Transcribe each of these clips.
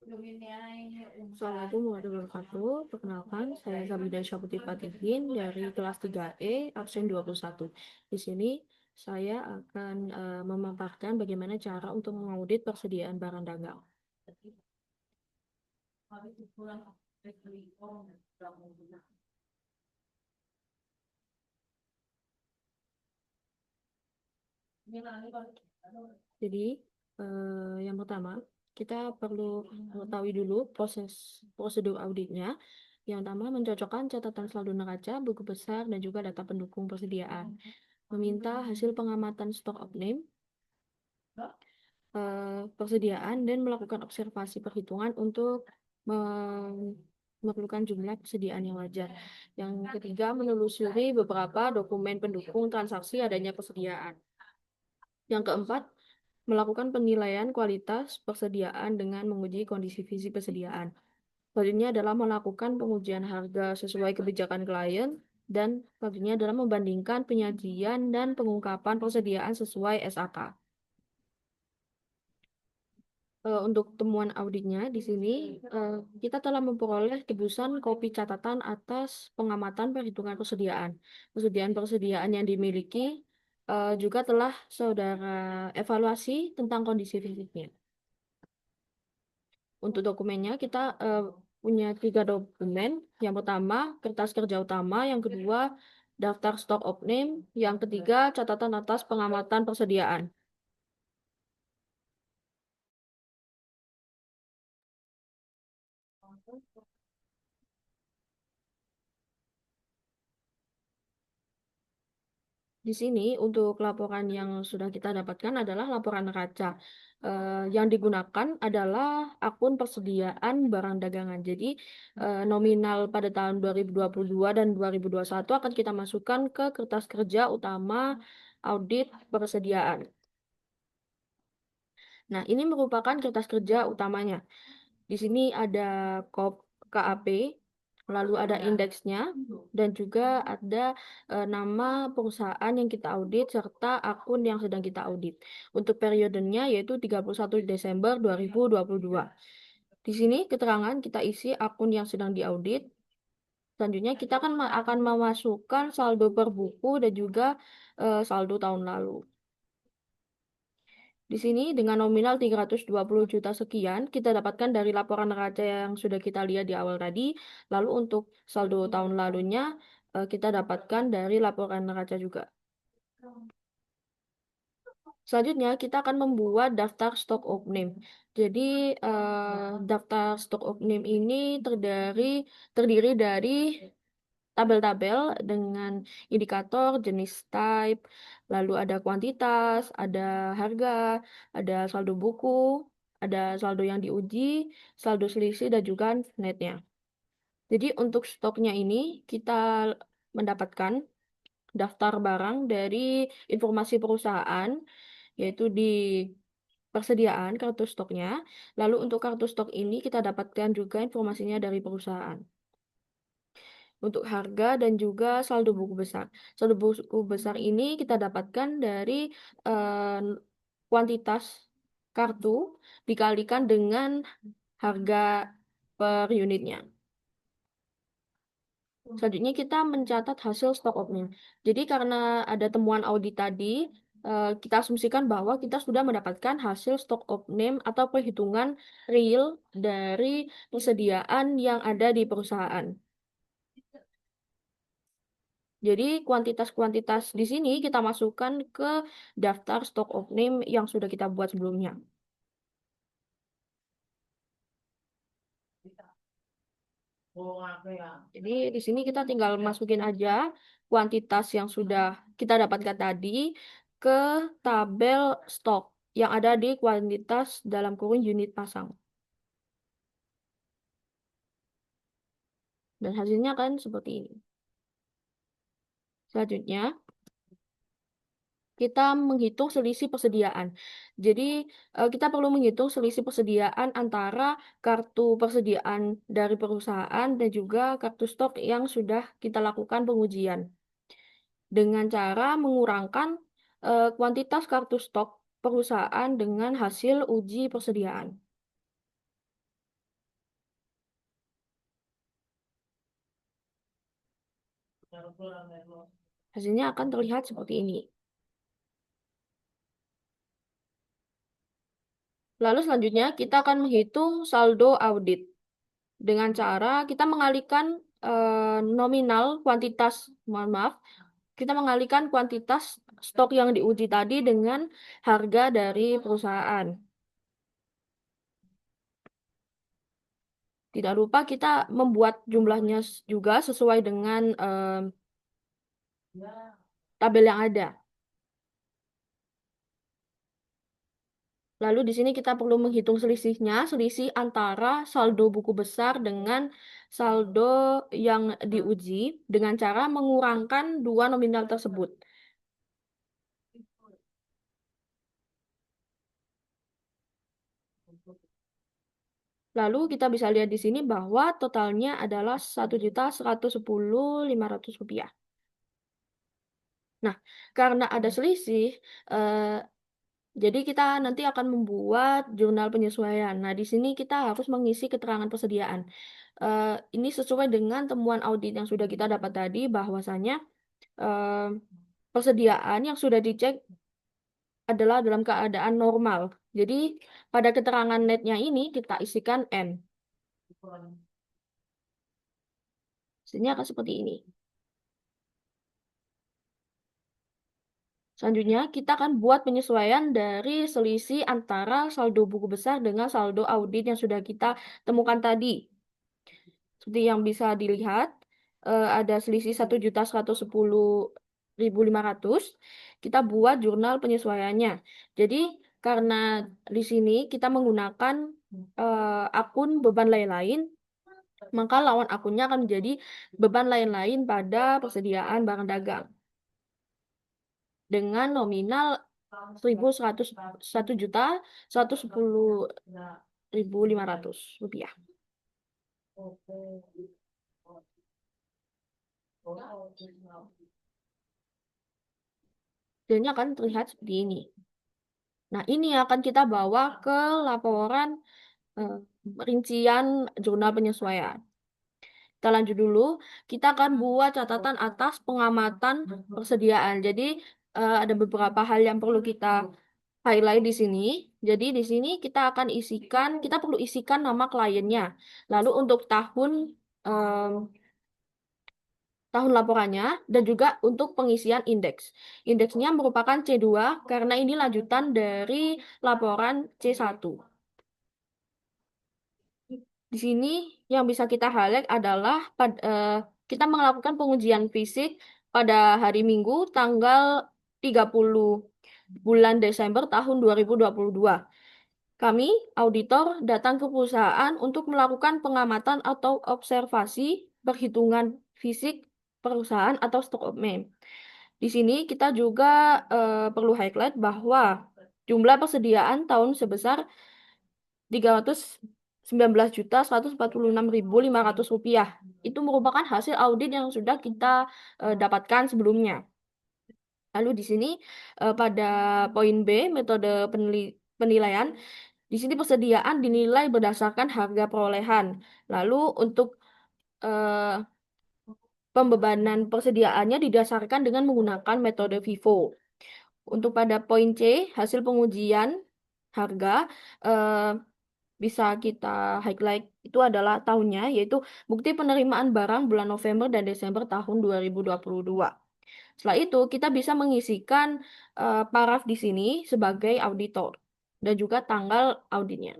Assalamualaikum warahmatullahi wabarakatuh. Perkenalkan, saya Sabida Syaputi Fatihin dari kelas 3E, absen 21. Di sini saya akan memaparkan bagaimana cara untuk mengaudit persediaan barang dagang. Jadi, yang pertama, kita perlu mengetahui dulu prosedur auditnya. Yang pertama, mencocokkan catatan saldo neraca, buku besar, dan juga data pendukung persediaan. Meminta hasil pengamatan stok opening, persediaan, dan melakukan observasi perhitungan untuk memerlukan jumlah persediaan yang wajar. Yang ketiga, menelusuri beberapa dokumen pendukung transaksi adanya persediaan. Yang keempat, melakukan penilaian kualitas persediaan dengan menguji kondisi fisik persediaan. Selanjutnya adalah melakukan pengujian harga sesuai kebijakan klien, dan selanjutnya adalah membandingkan penyajian dan pengungkapan persediaan sesuai SAK. Untuk temuan auditnya di sini, kita telah memperoleh tebusan kopi catatan atas pengamatan perhitungan persediaan. Persediaan yang dimiliki juga telah saudara evaluasi tentang kondisi fisiknya. Untuk dokumennya kita punya 3 dokumen. Yang pertama, kertas kerja utama. Yang kedua, daftar stok opening. Yang ketiga, catatan atas pengamatan persediaan. Di sini untuk laporan yang sudah kita dapatkan adalah laporan neraca. Yang digunakan adalah akun persediaan barang dagangan. Jadi nominal pada tahun 2022 dan 2021 akan kita masukkan ke kertas kerja utama audit persediaan. Nah, ini merupakan kertas kerja utamanya. Di sini ada KAP, lalu ada indeksnya, dan juga ada nama perusahaan yang kita audit serta akun yang sedang kita audit. Untuk periodenya yaitu 31 Desember 2022. Di sini keterangan kita isi akun yang sedang diaudit. Selanjutnya kita akan memasukkan saldo per buku dan juga saldo tahun lalu. Di sini dengan nominal 320 juta sekian kita dapatkan dari laporan neraca yang sudah kita lihat di awal tadi. Lalu untuk saldo tahun lalunya kita dapatkan dari laporan neraca juga. Selanjutnya kita akan membuat daftar stok opening. Jadi daftar stok opening ini terdiri dari tabel-tabel dengan indikator, jenis type, lalu ada kuantitas, ada harga, ada saldo buku, ada saldo yang diuji, saldo selisih, dan juga netnya. Jadi untuk stoknya ini kita mendapatkan daftar barang dari informasi perusahaan, yaitu di persediaan kartu stoknya. Lalu untuk kartu stok ini kita dapatkan juga informasinya dari perusahaan. Untuk harga dan juga saldo buku besar. Saldo buku besar ini kita dapatkan dari eh, kuantitas kartu dikalikan dengan harga per unitnya. Selanjutnya kita mencatat hasil stok opening. Jadi karena ada temuan audit tadi, kita asumsikan bahwa kita sudah mendapatkan hasil stok opening atau perhitungan real dari persediaan yang ada di perusahaan. Jadi kuantitas-kuantitas di sini kita masukkan ke daftar stok opening yang sudah kita buat sebelumnya. Jadi di sini kita tinggal masukin aja kuantitas yang sudah kita dapatkan tadi ke tabel stok yang ada di kuantitas dalam kurung unit pasang. Dan hasilnya kan seperti ini. Selanjutnya, kita menghitung selisih persediaan. Jadi, kita perlu menghitung selisih persediaan antara kartu persediaan dari perusahaan dan juga kartu stok yang sudah kita lakukan pengujian. Dengan cara mengurangkan kuantitas kartu stok perusahaan dengan hasil uji persediaan. Hasilnya akan terlihat seperti ini. Lalu selanjutnya kita akan menghitung saldo audit dengan cara kita mengalihkan nominal kuantitas, mohon maaf, kita mengalihkan kuantitas stok yang diuji tadi dengan harga dari perusahaan. Tidak lupa kita membuat jumlahnya juga sesuai dengan tabel yang ada. Lalu di sini kita perlu menghitung selisihnya, selisih antara saldo buku besar dengan saldo yang diuji dengan cara mengurangkan dua nominal tersebut. Lalu kita bisa lihat di sini bahwa totalnya adalah 1.110.500 rupiah. Nah, karena ada selisih, jadi kita nanti akan membuat jurnal penyesuaian. Nah, di sini kita harus mengisi keterangan persediaan. Ini sesuai dengan temuan audit yang sudah kita dapat tadi, bahwasanya persediaan yang sudah dicek adalah dalam keadaan normal. Jadi, pada keterangan netnya ini kita isikan N. Hasilnya akan seperti ini. Selanjutnya, kita akan buat penyesuaian dari selisih antara saldo buku besar dengan saldo audit yang sudah kita temukan tadi. Seperti yang bisa dilihat, ada selisih 1.110.500. Kita buat jurnal penyesuaiannya. Jadi, karena di sini kita menggunakan akun beban lain-lain, maka lawan akunnya akan menjadi beban lain-lain pada persediaan barang dagang dengan nominal 1.110.500 rupiah. Hasilnya akan terlihat seperti ini. Nah, ini akan kita bawa ke laporan rincian jurnal penyesuaian. Kita lanjut dulu, kita akan buat catatan atas pengamatan persediaan. Jadi, ada beberapa hal yang perlu kita highlight di sini. Jadi, di sini kita akan isikan, kita perlu isikan nama kliennya. Lalu untuk tahun laporannya, dan juga untuk pengisian indeks. Indeksnya merupakan C2 karena ini lanjutan dari laporan C1. Di sini yang bisa kita highlight adalah kita melakukan pengujian fisik pada hari Minggu tanggal 30 bulan Desember tahun 2022. Kami, auditor, datang ke perusahaan untuk melakukan pengamatan atau observasi perhitungan fisik perusahaan atau stock opname. Di sini kita juga perlu highlight bahwa jumlah persediaan tahun sebesar 319.146.500 rupiah. Itu merupakan hasil audit yang sudah kita dapatkan sebelumnya. Lalu di sini pada poin B, metode penilaian, di sini persediaan dinilai berdasarkan harga perolehan. Lalu untuk pembebanan persediaannya didasarkan dengan menggunakan metode FIFO. Untuk pada poin C, hasil pengujian harga bisa kita highlight itu adalah tahunnya, yaitu bukti penerimaan barang bulan November dan Desember tahun 2022. Setelah itu, kita bisa mengisikan paraf di sini sebagai auditor dan juga tanggal auditnya.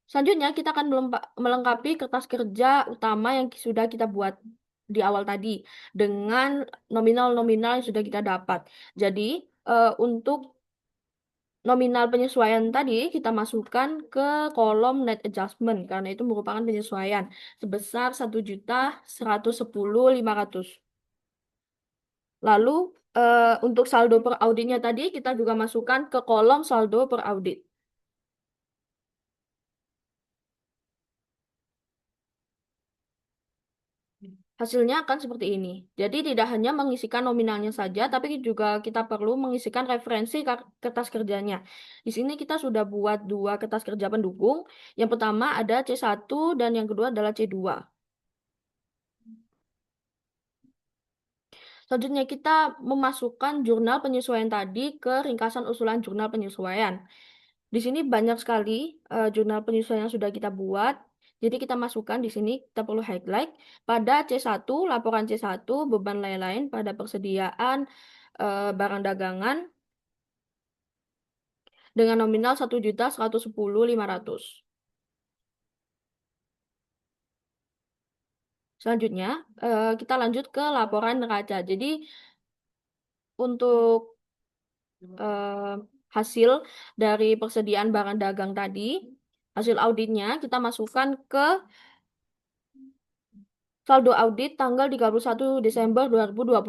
Selanjutnya, kita akan melengkapi kertas kerja utama yang sudah kita buat di awal tadi dengan nominal-nominal yang sudah kita dapat. Jadi, untuk nominal penyesuaian tadi kita masukkan ke kolom net adjustment karena itu merupakan penyesuaian sebesar 1.110.500. Lalu untuk saldo per auditnya tadi kita juga masukkan ke kolom saldo per audit. Hasilnya akan seperti ini. Jadi tidak hanya mengisikan nominalnya saja, tapi juga kita perlu mengisikan referensi kertas kerjanya. Di sini kita sudah buat dua kertas kerja pendukung. Yang pertama ada C1 dan yang kedua adalah C2. Selanjutnya kita memasukkan jurnal penyesuaian tadi ke ringkasan usulan jurnal penyesuaian. Di sini banyak sekali jurnal penyesuaian yang sudah kita buat. Jadi kita masukkan di sini, kita perlu highlight pada C1, laporan C1, beban lain-lain pada persediaan barang dagangan dengan nominal 1.110.500. Selanjutnya, kita lanjut ke laporan neraca. Jadi untuk eh, hasil dari persediaan barang dagang tadi, hasil auditnya kita masukkan ke saldo audit tanggal 31 Desember 2022.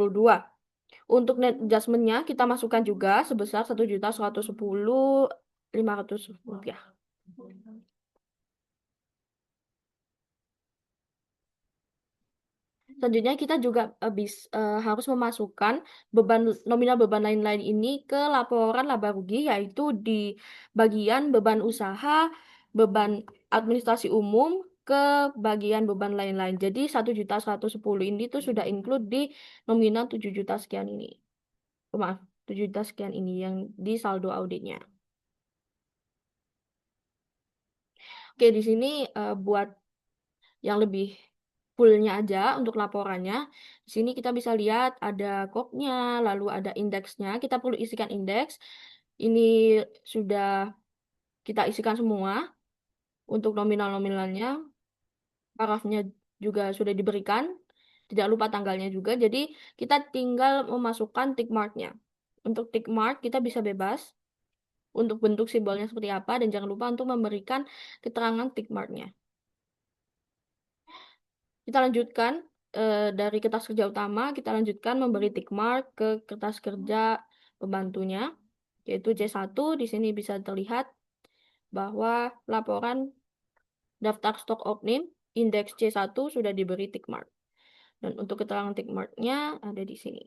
Untuk net adjustment-nya kita masukkan juga sebesar 1.110.500 rupiah. Selanjutnya kita juga harus memasukkan nominal beban lain-lain ini ke laporan laba rugi, yaitu di bagian beban usaha, beban administrasi umum, ke bagian beban lain-lain. Jadi 1.110 ini tuh sudah include di nominal 7 juta sekian ini. Oh, maaf, 7 juta sekian ini yang di saldo auditnya. Oke, di sini buat yang lebih fullnya aja untuk laporannya. Di sini kita bisa lihat ada kopnya, lalu ada indeksnya. Kita perlu isikan indeks. Ini sudah kita isikan semua untuk nominal-nominalnya. Parafnya juga sudah diberikan. Tidak lupa tanggalnya juga. Jadi kita tinggal memasukkan tick marknya. Untuk tick mark kita bisa bebas untuk bentuk simbolnya seperti apa, dan jangan lupa untuk memberikan keterangan tick marknya. Kita lanjutkan dari kertas kerja utama, kita lanjutkan memberi tick mark ke kertas kerja pembantunya, yaitu C1. Di sini bisa terlihat bahwa laporan daftar stok opnim indeks C1 sudah diberi tick mark. Dan untuk keterangan tick marknya ada di sini.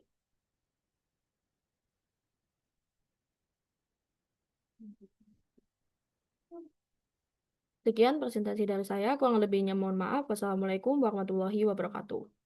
Sekian presentasi dari saya, kurang lebihnya mohon maaf. Wassalamualaikum warahmatullahi wabarakatuh.